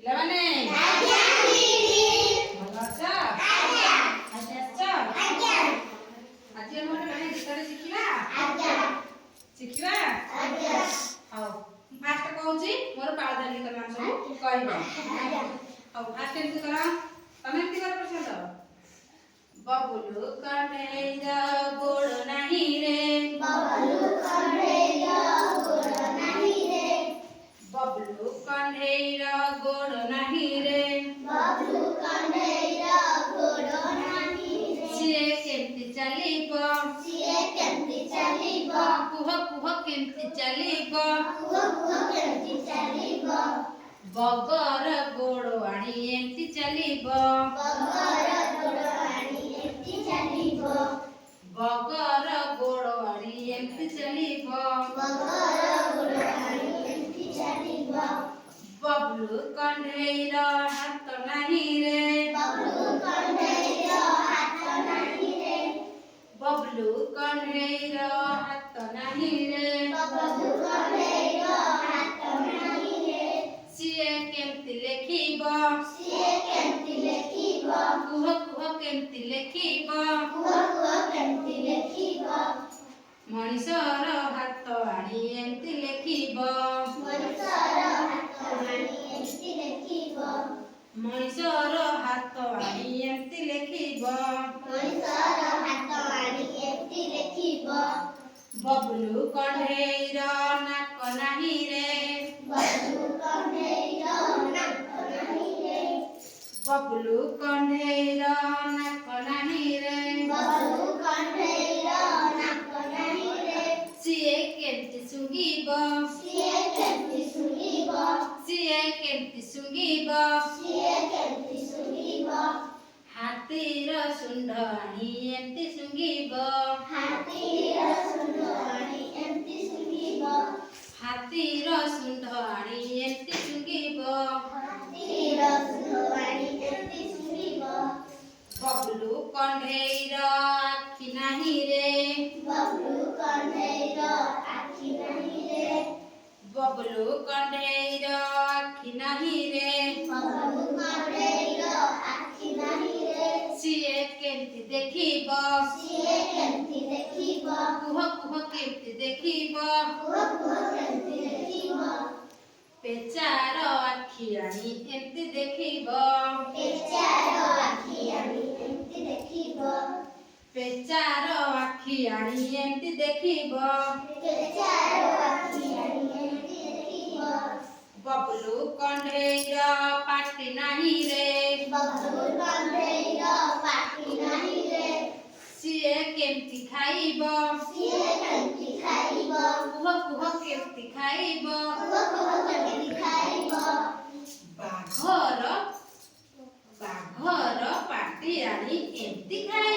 ପିଲାମାନେ ଭଲ ଅଛ? ଆଜି ଆସିଛ? ଆଜି ଆମେ ଗୋଟେ ଗୀତଟେ ଶିଖିବା। ହଉ ଫାଷ୍ଟ କହୁଛି ମୋର ପାଳଧାରୀ ଗୀତ ମାନେ ସବୁ କହିବ। ହଉ ଫାଷ୍ଟ ଏମିତି କର, ତମେ ଏମିତି କର ପ୍ରଶାନ୍ତ। ବବୁଲୁ କଣ୍ଢେଇର ଗୋଡ଼ ନାହିଁ ରେ, ବବୁଲୁ କଣ୍ଢେଇର ଗୋଡ଼ ନାହିଁ ରେ, ସିଏ କେମିତି ଚାଲିବ, କୁହ କୁହ କେମିତି ଚାଲିବ, ବଗର ଗୋଡ଼ ଆଣି ଏମିତି ଚାଲିବ, ବଗର ଗୋଡ଼ ଆଣି ଏମିତି ଚାଲିବ। ବବୁଲୁ କଣ୍ଢେଇର ହାତ ନାହିଁ ରେ, ବବୁଲୁ କଣ୍ଢେଇର ହାତ ନାହିଁ ରେ, ସିଏ କେମିତି ଲେଖିବ, କୁହ କୁହ କେମିତି ଲେଖିବ, ମଣିଷର ହାତ ଆଣି ଏମିତି ଲେଖିବ, ମଣିଷର ହାତ ଆଣି ଏମିତି ଲେଖିବ। ବବୁଲୁ କଣ୍ଢେଇର ନାକ ନାହିଁ ରେ, ବବୁଲୁ କଣ୍ଢେଇର ନାକ ନାହିଁ ରେ, ସିଏ କେମିତି ଶୁଙ୍ଘିବ, ହାତୀର ଶୁଣ୍ଢ ଆଣି ଏମିତି ଶୁଙ୍ଘିବ, ବବୁଲୁ କଣ୍ଢେଇର ଆଖି ନାହିଁ ରେ, ବବୁଲୁ କଣ୍ଢେଇର ଆଖି ନାହିଁ ରେ, ସିଏ କେମିତି ଦେଖିବ, କୁହ କୁହ କେମିତି ଦେଖିବ, ପେଚାର ଆଖି ଆଣି ଏମିତି ଦେଖିବ, ବବୁଲୁ କଣ୍ଢେଇର ପାଟି ନାହିଁ ରେ, ସିଏ କେମିତି ଖାଇବ, କୁହ କୁହ କେମିତି ଖାଇବ, ବାଘର ପାଟି ଆଣି ଏମିତି ଖାଇବ।